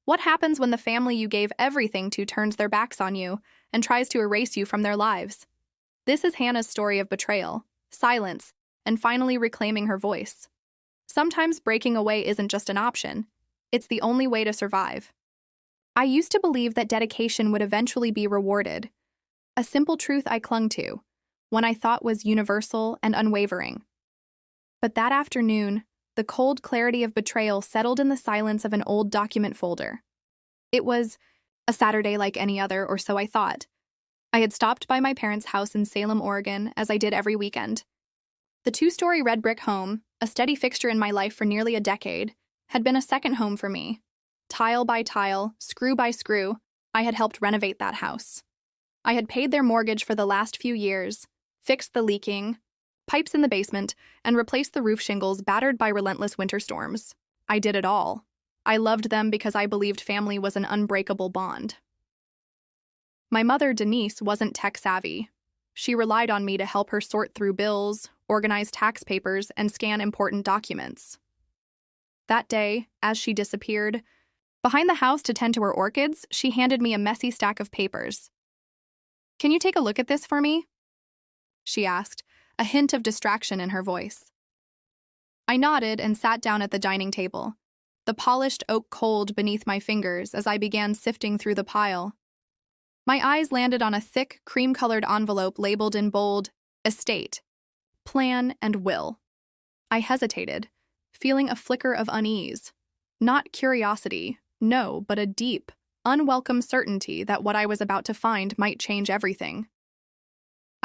What happens when the family you gave everything to turns their backs on you and tries to erase you from their lives? This is Hannah's story of betrayal, silence, and finally reclaiming her voice. Sometimes breaking away isn't just an option, it's the only way to survive. I used to believe that dedication would eventually be rewarded, a simple truth I clung to, one I thought was universal and unwavering. But that afternoon, the cold clarity of betrayal settled in the silence of an old document folder. It was a Saturday like any other, or so I thought. I had stopped by my parents' house in Salem, Oregon, as I did every weekend. The two-story red brick home, a steady fixture in my life for nearly a decade, had been a second home for me. Tile by tile, screw by screw, I had helped renovate that house. I had paid their mortgage for the last few years, fixed the leaking pipes in the basement, and replaced the roof shingles battered by relentless winter storms. I did it all. I loved them because I believed family was an unbreakable bond. My mother, Denise, wasn't tech-savvy. She relied on me to help her sort through bills, organize tax papers, and scan important documents. That day, as she disappeared, behind the house to tend to her orchids, she handed me a messy stack of papers. "Can you take a look at this for me?" she asked, a hint of distraction in her voice. I nodded and sat down at the dining table, the polished oak cold beneath my fingers as I began sifting through the pile. My eyes landed on a thick, cream-colored envelope labeled in bold, Estate, Plan, and Will. I hesitated, feeling a flicker of unease. Not curiosity, no, but a deep, unwelcome certainty that what I was about to find might change everything.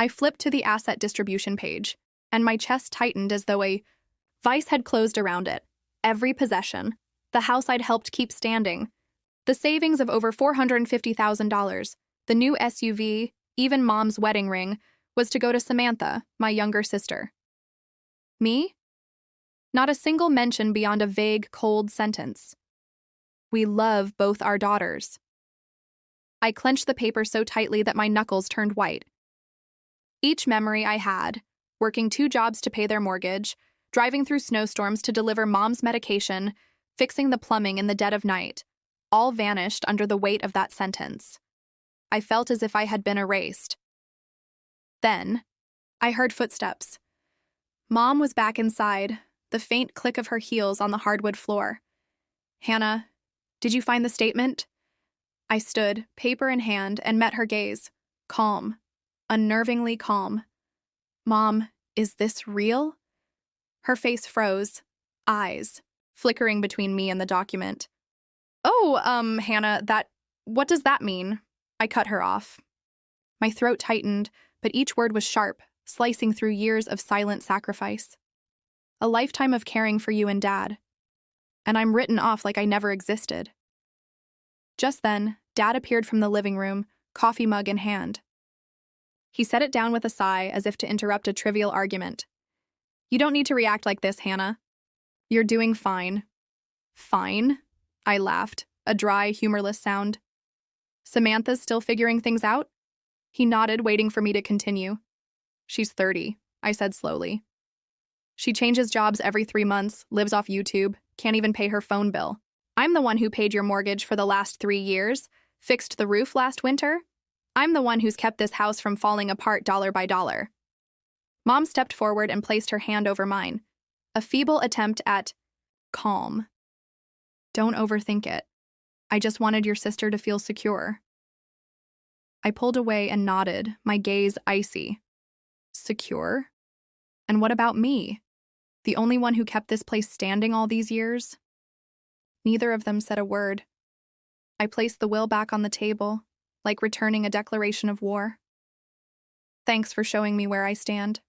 I flipped to the asset distribution page, and my chest tightened as though a vice had closed around it. Every possession, the house I'd helped keep standing, the savings of over $450,000, the new SUV, even Mom's wedding ring, was to go to Samantha, my younger sister. Me? Not a single mention beyond a vague, cold sentence. We love both our daughters. I clenched the paper so tightly that my knuckles turned white. Each memory I had, working 2 jobs to pay their mortgage, driving through snowstorms to deliver Mom's medication, fixing the plumbing in the dead of night, all vanished under the weight of that sentence. I felt as if I had been erased. Then, I heard footsteps. Mom was back inside, the faint click of her heels on the hardwood floor. "Hannah, did you find the statement?" I stood, paper in hand, and met her gaze, calm. Unnervingly calm. "Mom, is this real?" Her face froze, eyes flickering between me and the document. "Oh, Hannah, what does that mean?" I cut her off. My throat tightened, but each word was sharp, slicing through years of silent sacrifice. A lifetime of caring for you and Dad. And I'm written off like I never existed. Just then, Dad appeared from the living room, coffee mug in hand. He set it down with a sigh as if to interrupt a trivial argument. "You don't need to react like this, Hannah. You're doing fine." "Fine?" I laughed, a dry, humorless sound. "Samantha's still figuring things out?" He nodded, waiting for me to continue. "She's 30, I said slowly. "She changes jobs every 3 months, lives off YouTube, can't even pay her phone bill. I'm the one who paid your mortgage for the last 3 years, fixed the roof last winter. I'm the one who's kept this house from falling apart dollar by dollar." Mom stepped forward and placed her hand over mine, a feeble attempt at calm. "Don't overthink it. I just wanted your sister to feel secure." I pulled away and nodded, my gaze icy. Secure? And what about me? The only one who kept this place standing all these years? Neither of them said a word. I placed the will back on the table, like returning a declaration of war. "Thanks for showing me where I stand."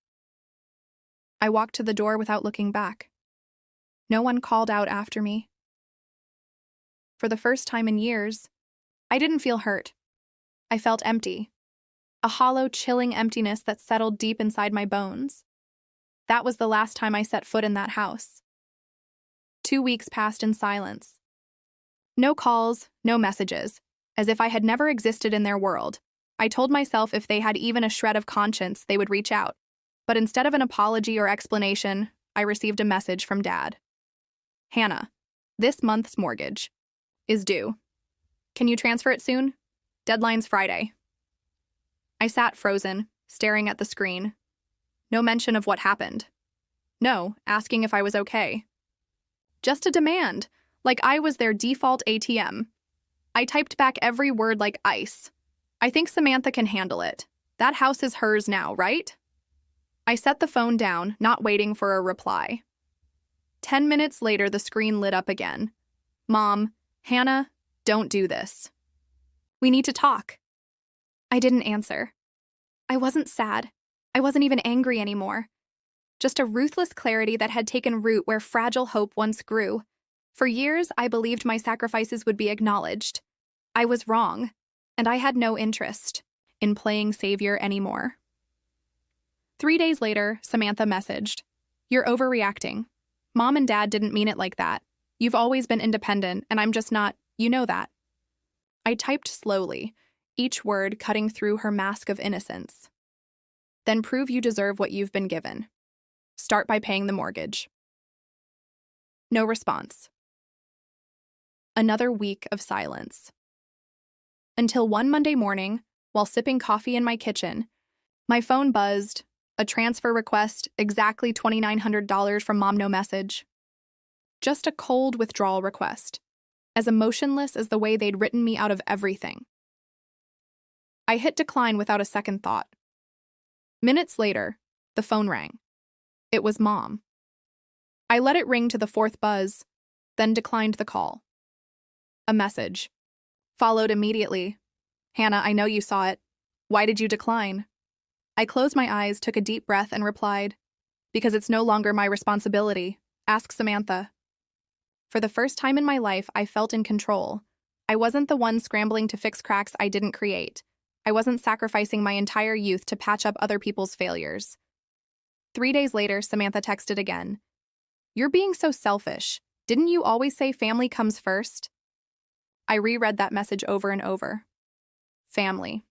I walked to the door without looking back. No one called out after me. For the first time in years, I didn't feel hurt. I felt empty. A hollow, chilling emptiness that settled deep inside my bones. That was the last time I set foot in that house. 2 weeks passed in silence. No calls, no messages, as if I had never existed in their world. I told myself if they had even a shred of conscience, they would reach out. But instead of an apology or explanation, I received a message from Dad. "Hannah, this month's mortgage. is due. Can you transfer it soon? Deadline's Friday. I sat frozen, staring at the screen. No mention of what happened. No, asking if I was okay. Just a demand, like I was their default ATM. I typed back every word like ice. I think Samantha can handle it. That house is hers now, right? I set the phone down, not waiting for a reply. 10 minutes later, the screen lit up again. Mom, Hannah, don't do this. We need to talk. I didn't answer. I wasn't sad. I wasn't even angry anymore. Just a ruthless clarity that had taken root where fragile hope once grew. For years, I believed my sacrifices would be acknowledged. I was wrong, and I had no interest in playing savior anymore. 3 days later, Samantha messaged, "You're overreacting. Mom and Dad didn't mean it like that. You've always been independent, and I'm just not, you know that." I typed slowly, each word cutting through her mask of innocence. Then prove you deserve what you've been given. Start by paying the mortgage. No response. Another week of silence. Until one Monday morning, while sipping coffee in my kitchen, my phone buzzed, a transfer request, exactly $2,900 from Mom, no message. Just a cold withdrawal request, as emotionless as the way they'd written me out of everything. I hit decline without a second thought. Minutes later, the phone rang. It was Mom. I let it ring to the fourth buzz, then declined the call. A message followed immediately. "Hannah, I know you saw it. Why did you decline?" I closed my eyes, took a deep breath, and replied, "Because it's no longer my responsibility. Ask Samantha." For the first time in my life, I felt in control. I wasn't the one scrambling to fix cracks I didn't create. I wasn't sacrificing my entire youth to patch up other people's failures. 3 days later, Samantha texted again. "You're being so selfish. Didn't you always say family comes first?" I reread that message over and over. Family.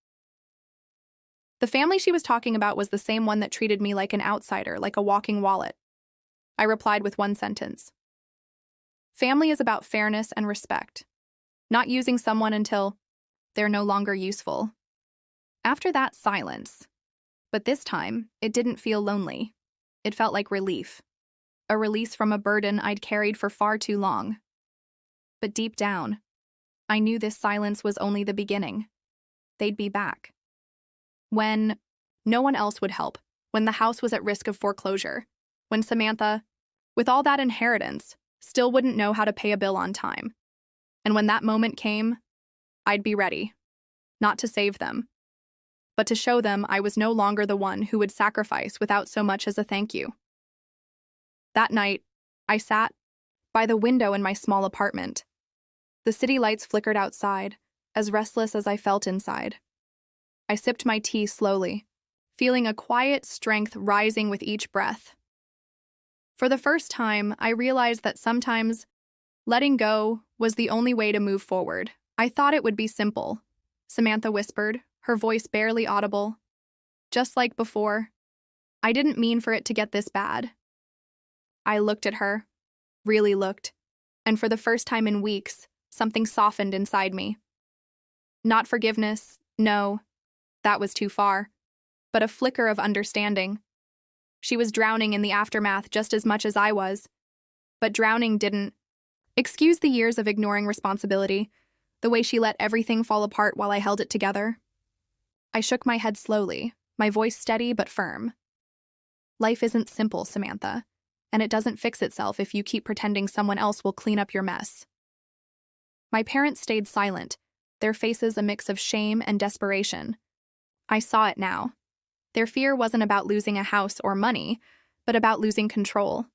The family she was talking about was the same one that treated me like an outsider, like a walking wallet. I replied with one sentence. Family is about fairness and respect, not using someone until they're no longer useful. After that, silence. But this time, it didn't feel lonely. It felt like relief. A release from a burden I'd carried for far too long. But deep down, I knew this silence was only the beginning. They'd be back. When no one else would help, when the house was at risk of foreclosure, when Samantha, with all that inheritance, still wouldn't know how to pay a bill on time. And when that moment came, I'd be ready, not to save them, but to show them I was no longer the one who would sacrifice without so much as a thank you. That night, I sat by the window in my small apartment. The city lights flickered outside, as restless as I felt inside. I sipped my tea slowly, feeling a quiet strength rising with each breath. For the first time, I realized that sometimes letting go was the only way to move forward. I thought it would be simple, Samantha whispered, her voice barely audible. Just like before, I didn't mean for it to get this bad. I looked at her, really looked, and for the first time in weeks, something softened inside me. Not forgiveness, no, that was too far, but a flicker of understanding. She was drowning in the aftermath just as much as I was, but drowning didn't excuse the years of ignoring responsibility, the way she let everything fall apart while I held it together. I shook my head slowly, my voice steady but firm. Life isn't simple, Samantha, and it doesn't fix itself if you keep pretending someone else will clean up your mess. My parents stayed silent, their faces a mix of shame and desperation. I saw it now. Their fear wasn't about losing a house or money, but about losing control,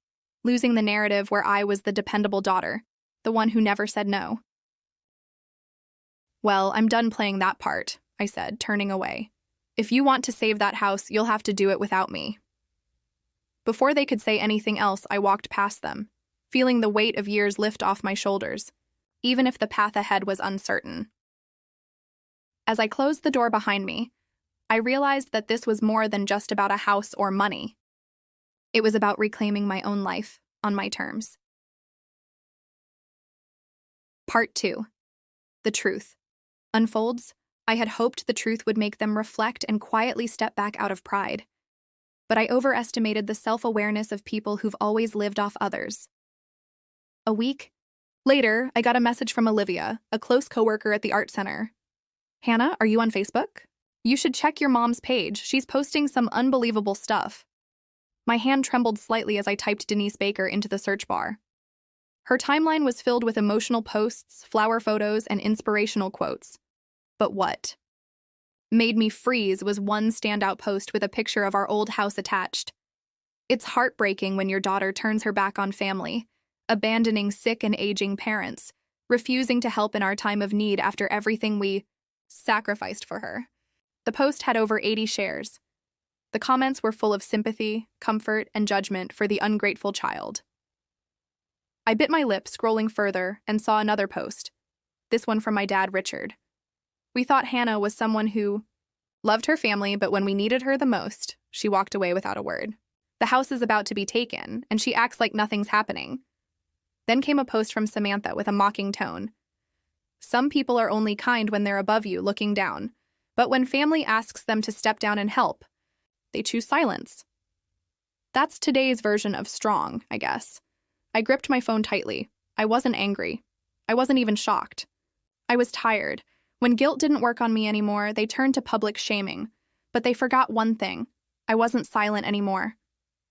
losing the narrative where I was the dependable daughter, the one who never said no. "Well, I'm done playing that part," I said, turning away. "If you want to save that house, you'll have to do it without me." Before they could say anything else, I walked past them, feeling the weight of years lift off my shoulders, even if the path ahead was uncertain. As I closed the door behind me, I realized that this was more than just about a house or money. It was about reclaiming my own life on my terms. Part 2. The truth unfolds. I had hoped the truth would make them reflect and quietly step back out of pride. But I overestimated the self-awareness of people who've always lived off others. A week later, I got a message from Olivia, a close coworker at the art center. "Hannah, are you on Facebook? You should check your mom's page. She's posting some unbelievable stuff." My hand trembled slightly as I typed Denise Baker into the search bar. Her timeline was filled with emotional posts, flower photos, and inspirational quotes. But what made me freeze was one standout post with a picture of our old house attached. It's heartbreaking when your daughter turns her back on family, abandoning sick and aging parents, refusing to help in our time of need after everything we sacrificed for her. The post had over 80 shares. The comments were full of sympathy, comfort, and judgment for the ungrateful child. I bit my lip, scrolling further, and saw another post, this one from my dad, Richard. We thought Hannah was someone who loved her family, but when we needed her the most, she walked away without a word. The house is about to be taken, and she acts like nothing's happening. Then came a post from Samantha with a mocking tone. Some people are only kind when they're above you, looking down. But when family asks them to step down and help, they choose silence. That's today's version of strong, I guess. I gripped my phone tightly. I wasn't angry. I wasn't even shocked. I was tired. When guilt didn't work on me anymore, they turned to public shaming. But they forgot one thing. I wasn't silent anymore.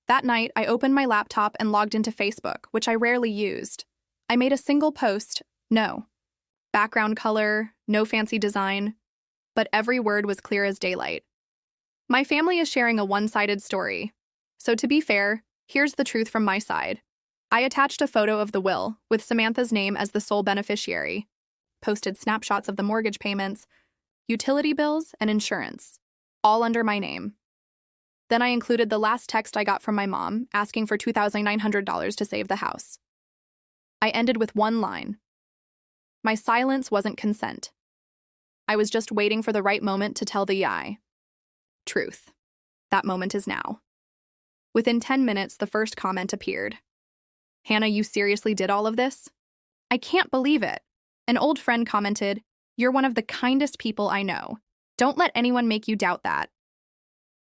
That night, I opened my laptop and logged into Facebook, which I rarely used. I made a single post, no background color, no fancy design, but every word was clear as daylight. My family is sharing a one-sided story. So to be fair, here's the truth from my side. I attached a photo of the will, with Samantha's name as the sole beneficiary, posted snapshots of the mortgage payments, utility bills, and insurance, all under my name. Then I included the last text I got from my mom, asking for $2,900 to save the house. I ended with one line. My silence wasn't consent. I was just waiting for the right moment to tell the truth. That moment is now. Within 10 minutes, the first comment appeared. "Hannah, you seriously did all of this? I can't believe it." An old friend commented, "You're one of the kindest people I know. Don't let anyone make you doubt that."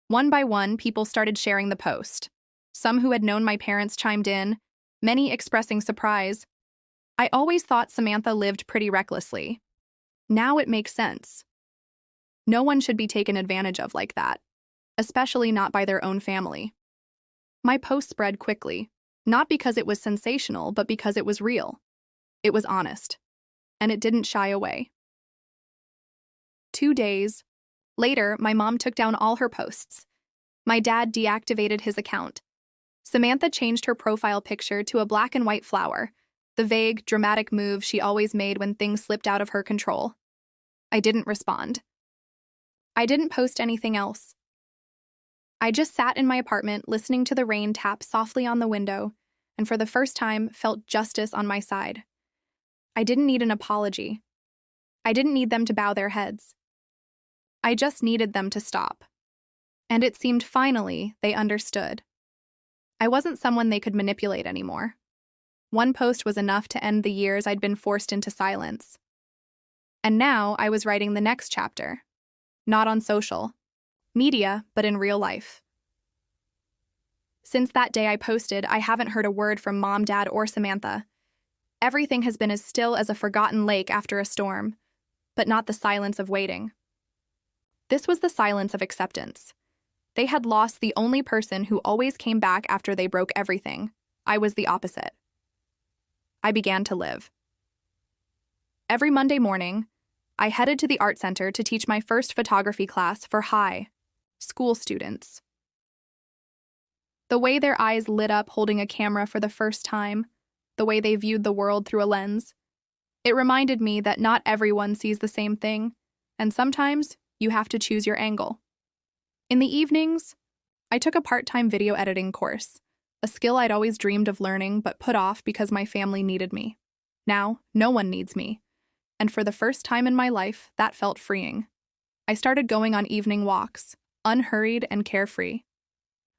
One by one, people started sharing the post. Some who had known my parents chimed in, many expressing surprise. I always thought Samantha lived pretty recklessly. Now it makes sense. No one should be taken advantage of like that, especially not by their own family. My post spread quickly, not because it was sensational, but because it was real. It was honest, and it didn't shy away. 2 days later, my mom took down all her posts. My dad deactivated his account. Samantha changed her profile picture to a black and white flower, the vague, dramatic move she always made when things slipped out of her control. I didn't respond. I didn't post anything else. I just sat in my apartment listening to the rain tap softly on the window, and for the first time felt justice on my side. I didn't need an apology. I didn't need them to bow their heads. I just needed them to stop. And it seemed finally they understood. I wasn't someone they could manipulate anymore. One post was enough to end the years I'd been forced into silence. And now I was writing the next chapter. Not on social media, but in real life. Since that day I posted, I haven't heard a word from Mom, Dad, or Samantha. Everything has been as still as a forgotten lake after a storm, but not the silence of waiting. This was the silence of acceptance. They had lost the only person who always came back after they broke everything. I was the opposite. I began to live. Every Monday morning, I headed to the art center to teach my first photography class for high school students. The way their eyes lit up holding a camera for the first time, the way they viewed the world through a lens, it reminded me that not everyone sees the same thing, and sometimes you have to choose your angle. In the evenings, I took a part-time video editing course, a skill I'd always dreamed of learning but put off because my family needed me. Now, no one needs me. And for the first time in my life, that felt freeing. I started going on evening walks, unhurried and carefree.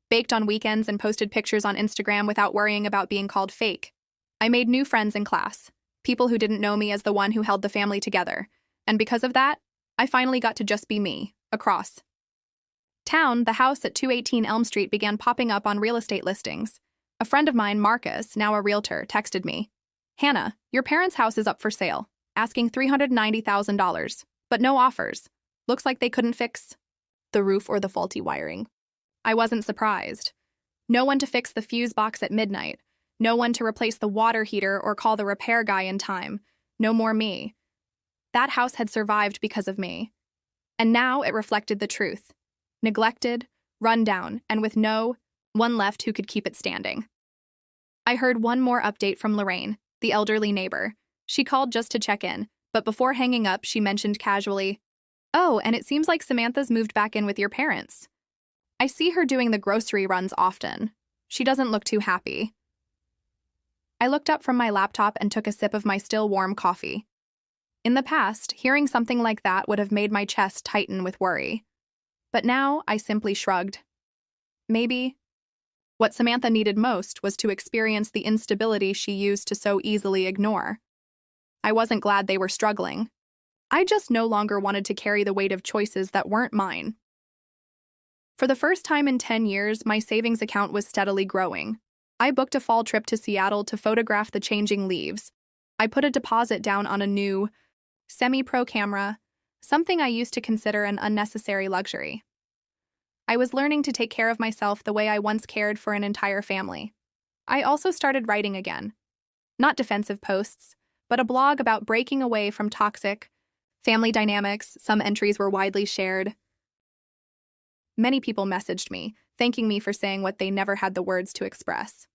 Baked on weekends and posted pictures on Instagram without worrying about being called fake. I made new friends in class, People who didn't know me as the one who held the family together. And because of that, I finally got to just be me, across town. The house at 218 Elm Street began popping up on real estate listings. A friend of mine, Marcus, now a realtor, texted me, "Hannah, your parents' house is up for sale, asking $390,000, but no offers. Looks like they couldn't fix the roof or the faulty wiring." I wasn't surprised. No one to fix the fuse box at midnight. No one to replace the water heater or call the repair guy in time. No more me. That house had survived because of me. And now it reflected the truth. Neglected, run down, and with no one left who could keep it standing. I heard one more update from Lorraine, the elderly neighbor. She called just to check in, but before hanging up, she mentioned casually, "Oh, and it seems like Samantha's moved back in with your parents. I see her doing the grocery runs often. She doesn't look too happy." I looked up from my laptop and took a sip of my still warm coffee. In the past, hearing something like that would have made my chest tighten with worry. But now I simply shrugged. Maybe what Samantha needed most was to experience the instability she used to so easily ignore. I wasn't glad they were struggling. I just no longer wanted to carry the weight of choices that weren't mine. For the first time in 10 years, my savings account was steadily growing. I booked a fall trip to Seattle to photograph the changing leaves. I put a deposit down on a new, semi-pro camera, something I used to consider an unnecessary luxury. I was learning to take care of myself the way I once cared for an entire family. I also started writing again. Not defensive posts, but a blog about breaking away from toxic family dynamics. Some entries were widely shared. Many people messaged me, thanking me for saying what they never had the words to express.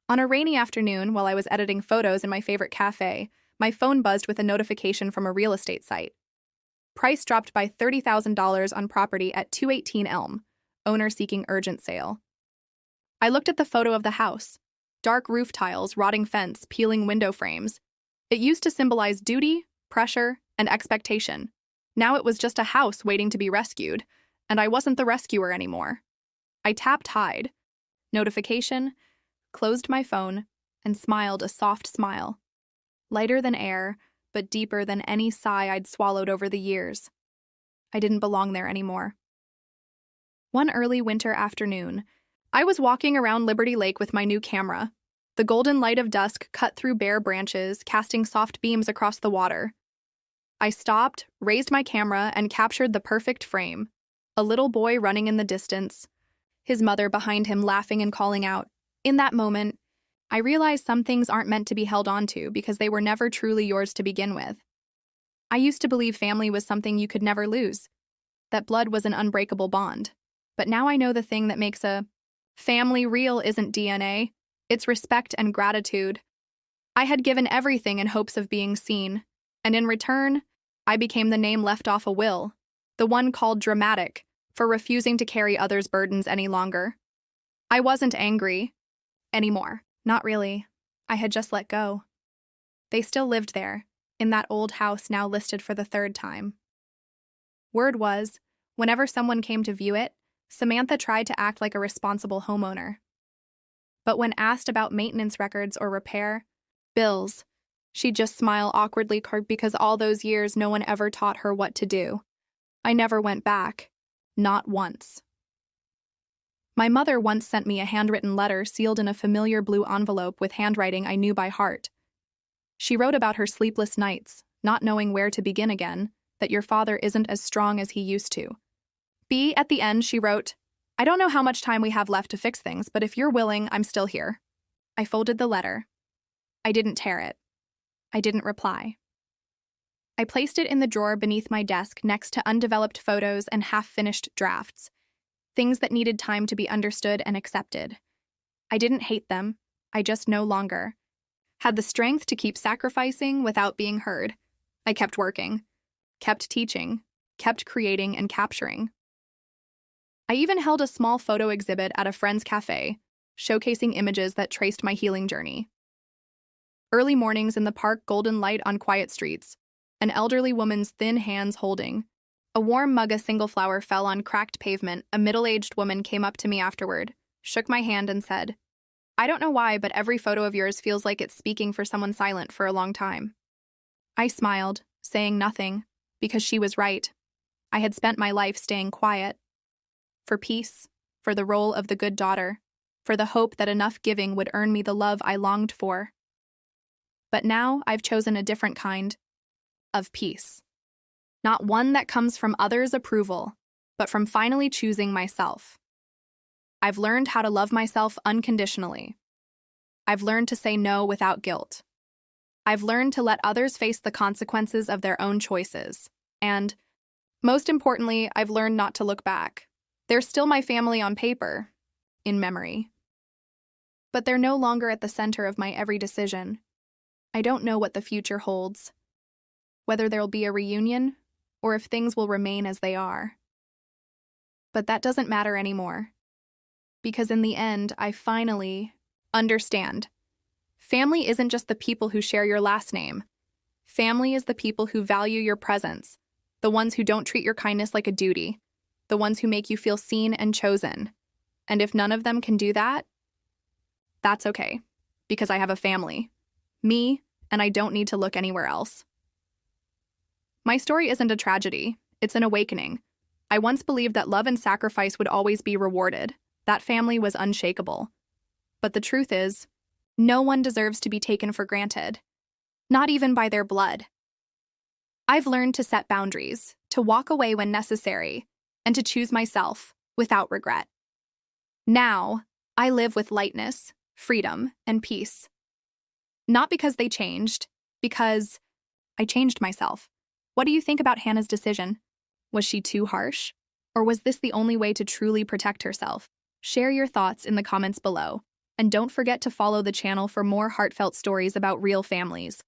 On a rainy afternoon, while I was editing photos in my favorite cafe, my phone buzzed with a notification from a real estate site. Price dropped by $30,000 on property at 218 Elm, owner seeking urgent sale. I looked at the photo of the house. Dark roof tiles, rotting fence, peeling window frames. It used to symbolize duty, pressure, and expectation. Now it was just a house waiting to be rescued, and I wasn't the rescuer anymore. I tapped hide. Notification, closed my phone, and smiled a soft smile. Lighter than air, but deeper than any sigh I'd swallowed over the years. I didn't belong there anymore. One early winter afternoon, I was walking around Liberty Lake with my new camera. The golden light of dusk cut through bare branches, casting soft beams across the water. I stopped, raised my camera, and captured the perfect frame. A little boy running in the distance, his mother behind him laughing and calling out. In that moment, I realized some things aren't meant to be held onto because they were never truly yours to begin with. I used to believe family was something you could never lose, that blood was an unbreakable bond. But now I know the thing that makes a family real isn't DNA, it's respect and gratitude. I had given everything in hopes of being seen, and in return, I became the name left off a will, the one called dramatic, for refusing to carry others' burdens any longer. I wasn't angry anymore. Not really. I had just let go. They still lived there, in that old house now listed for the third time. Word was, whenever someone came to view it, Samantha tried to act like a responsible homeowner. But when asked about maintenance records or repair bills, she'd just smile awkwardly because all those years no one ever taught her what to do. I never went back. Not once. My mother once sent me a handwritten letter sealed in a familiar blue envelope with handwriting I knew by heart. She wrote about her sleepless nights, not knowing where to begin again, that your father isn't as strong as he used to. At the end, she wrote, "I don't know how much time we have left to fix things, but if you're willing, I'm still here." I folded the letter. I didn't tear it. I didn't reply. I placed it in the drawer beneath my desk next to undeveloped photos and half-finished drafts. Things that needed time to be understood and accepted. I didn't hate them, I just no longer had the strength to keep sacrificing without being heard. I kept working, kept teaching, kept creating and capturing. I even held a small photo exhibit at a friend's cafe, showcasing images that traced my healing journey. Early mornings in the park, golden light on quiet streets, an elderly woman's thin hands holding a warm mug. A single flower fell on cracked pavement. A middle-aged woman came up to me afterward, shook my hand and said, I don't know why, but every photo of yours feels like it's speaking for someone silent for a long time. I smiled, saying nothing, because she was right. I had spent my life staying quiet. For peace, for the role of the good daughter, for the hope that enough giving would earn me the love I longed for. But now I've chosen a different kind of peace. Not one that comes from others' approval, but from finally choosing myself. I've learned how to love myself unconditionally. I've learned to say no without guilt. I've learned to let others face the consequences of their own choices. And, most importantly, I've learned not to look back. They're still my family on paper, in memory. But they're no longer at the center of my every decision. I don't know what the future holds, whether there'll be a reunion or if things will remain as they are. But that doesn't matter anymore, because in the end, I finally understand. Family isn't just the people who share your last name. Family is the people who value your presence, the ones who don't treat your kindness like a duty, the ones who make you feel seen and chosen. And if none of them can do that, that's okay, because I have a family. Me, and I don't need to look anywhere else. My story isn't a tragedy, it's an awakening. I once believed that love and sacrifice would always be rewarded. That family was unshakable. But the truth is, no one deserves to be taken for granted, not even by their blood. I've learned to set boundaries, to walk away when necessary, and to choose myself without regret. Now, I live with lightness, freedom, and peace. Not because they changed, because I changed myself. What do you think about Hannah's decision? Was she too harsh? Or was this the only way to truly protect herself? Share your thoughts in the comments below. And don't forget to follow the channel for more heartfelt stories about real families.